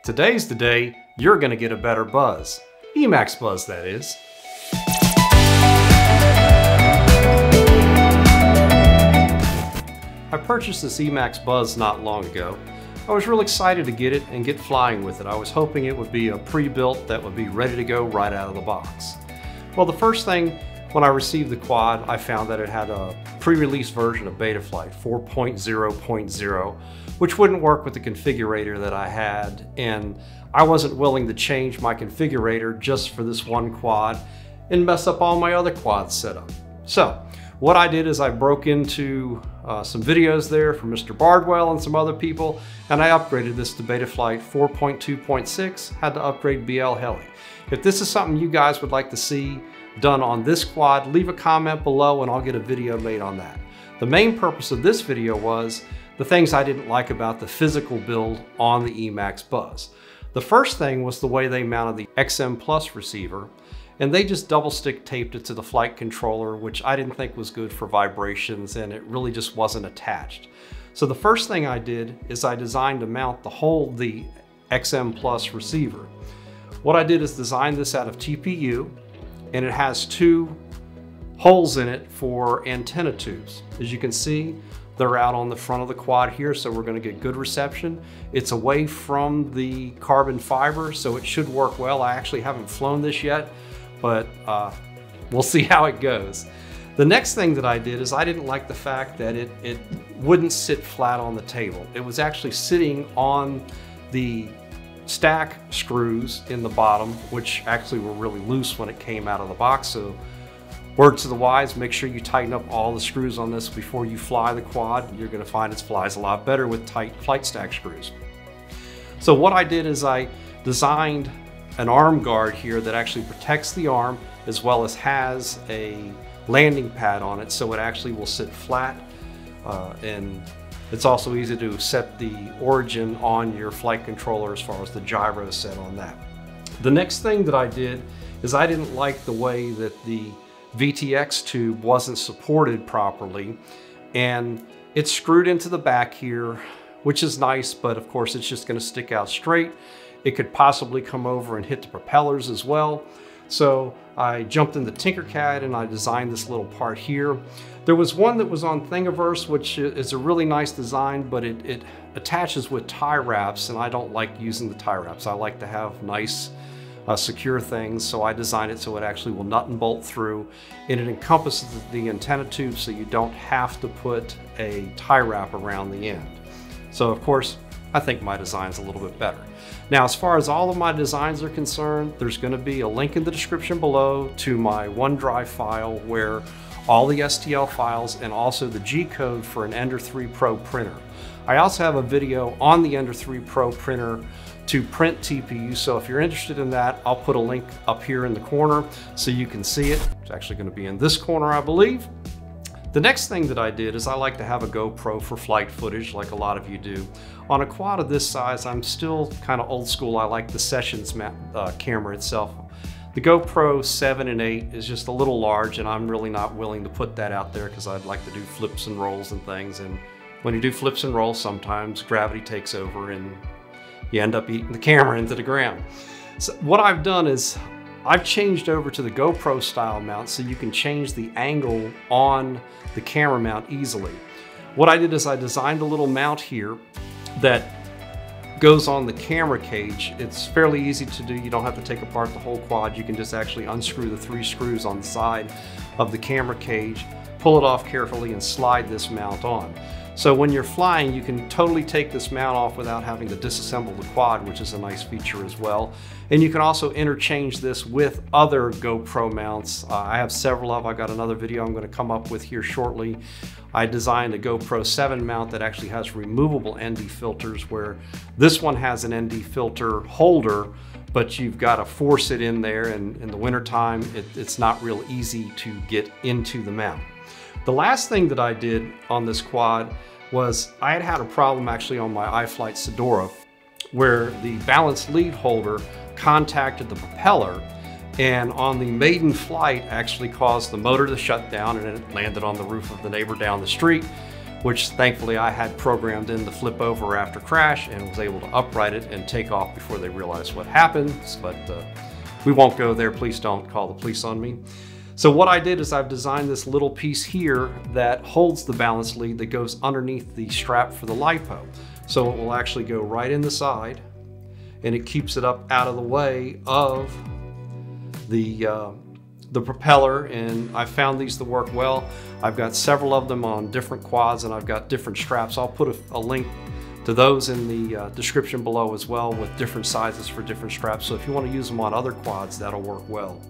Today's the day you're going to get a better buzz. Emax Buzz, that is. I purchased this Emax Buzz not long ago. I was real excited to get it and get flying with it. I was hoping it would be a pre-built that would be ready to go right out of the box. Well, the first thing when I received the quad, I found that it had a pre-release version of Betaflight 4.0.0, which wouldn't work with the configurator that I had, and I wasn't willing to change my configurator just for this one quad and mess up all my other quads setup. So what I did is I broke into some videos there from Mr. Bardwell and some other people, and I upgraded this to Betaflight 4.2.6, had to upgrade BL Heli. If this is something you guys would like to see done on this quad, leave a comment below and I'll get a video made on that. The main purpose of this video was the things I didn't like about the physical build on the Emax Buzz. The first thing was the way they mounted the XM Plus receiver, and they just double stick taped it to the flight controller, which I didn't think was good for vibrations, and it really just wasn't attached. So the first thing I did is I designed to mount the XM Plus receiver. What I did is design this out of TPU, and it has two holes in it for antenna tubes. As you can see, they're out on the front of the quad here, so we're going to get good reception. It's away from the carbon fiber, so it should work well. I actually haven't flown this yet, but we'll see how it goes. The next thing that I did is I didn't like the fact that it wouldn't sit flat on the table. It was actually sitting on the stack screws in the bottom, which actually were really loose when it came out of the box. So word to the wise, make sure you tighten up all the screws on this before you fly the quad. You're going to find it flies a lot better with tight flight stack screws. So what I did is I designed an arm guard here that actually protects the arm as well as has a landing pad on it, so it actually will sit flat, and it's also easy to set the origin on your flight controller as far as the gyro set on that. The next thing that I did is I didn't like the way that the VTX tube wasn't supported properly, and it's screwed into the back here, which is nice, but of course it's just going to stick out straight. It could possibly come over and hit the propellers as well. So I jumped into Tinkercad and I designed this little part here. There was one that was on Thingiverse, which is a really nice design, but it attaches with tie wraps, and I don't like using the tie wraps. I like to have nice secure things, so I designed it so it actually will nut and bolt through, and it encompasses the antenna tube so you don't have to put a tie wrap around the end. So of course, I think my design's a little bit better. Now, as far as all of my designs are concerned, there's going to be a link in the description below to my OneDrive file where all the STL files and also the G-code for an Ender 3 Pro printer. I also have a video on the Ender 3 Pro printer to print TPU, so if you're interested in that, I'll put a link up here in the corner so you can see it. It's actually going to be in this corner, I believe. The next thing that I did is I like to have a GoPro for flight footage, like a lot of you do. On a quad of this size, I'm still kind of old school. I like the Sessions camera itself. The GoPro 7 and 8 is just a little large, and I'm really not willing to put that out there because I'd like to do flips and rolls and things. And when you do flips and rolls, sometimes gravity takes over and you end up eating the camera into the ground. So what I've done is I've changed over to the GoPro style mount so you can change the angle on the camera mount easily. What I did is I designed a little mount here that goes on the camera cage. It's fairly easy to do. You don't have to take apart the whole quad. You can just actually unscrew the 3 screws on the side of the camera cage, pull it off carefully, and slide this mount on. So when you're flying, you can totally take this mount off without having to disassemble the quad, which is a nice feature as well. And you can also interchange this with other GoPro mounts. I have several of them. I got another video I'm going to come up with here shortly. I designed a GoPro 7 mount that actually has removable ND filters, where this one has an ND filter holder, but you've got to force it in there, and in the wintertime, it's not real easy to get into the mount. The last thing that I did on this quad was I had a problem actually on my iFlight Sedora where the balance lead holder contacted the propeller, and on the maiden flight actually caused the motor to shut down, and it landed on the roof of the neighbor down the street, which thankfully I had programmed in to flip over after crash and was able to upright it and take off before they realized what happened. But we won't go there. Please don't call the police on me. So what I did is I've designed this little piece here that holds the balance lead that goes underneath the strap for the LiPo. So it will actually go right in the side, and it keeps it up out of the way of the propeller, and I found these to work well. I've got several of them on different quads, and I've got different straps. I'll put a link to those in the description below as well, with different sizes for different straps. So if you want to use them on other quads, that'll work well.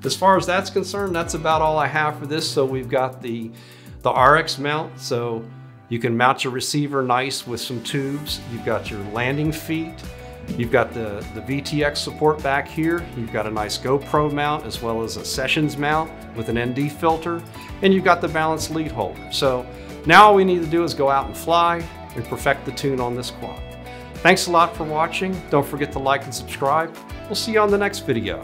As far as that's concerned, that's about all I have for this. So we've got the RX mount, so you can mount your receiver nice with some tubes. You've got your landing feet. You've got the VTX support back here. You've got a nice GoPro mount as well as a sessions mount with an ND filter. And you've got the balanced lead holder. So now all we need to do is go out and fly and perfect the tune on this quad. Thanks a lot for watching. Don't forget to like and subscribe. We'll see you on the next video.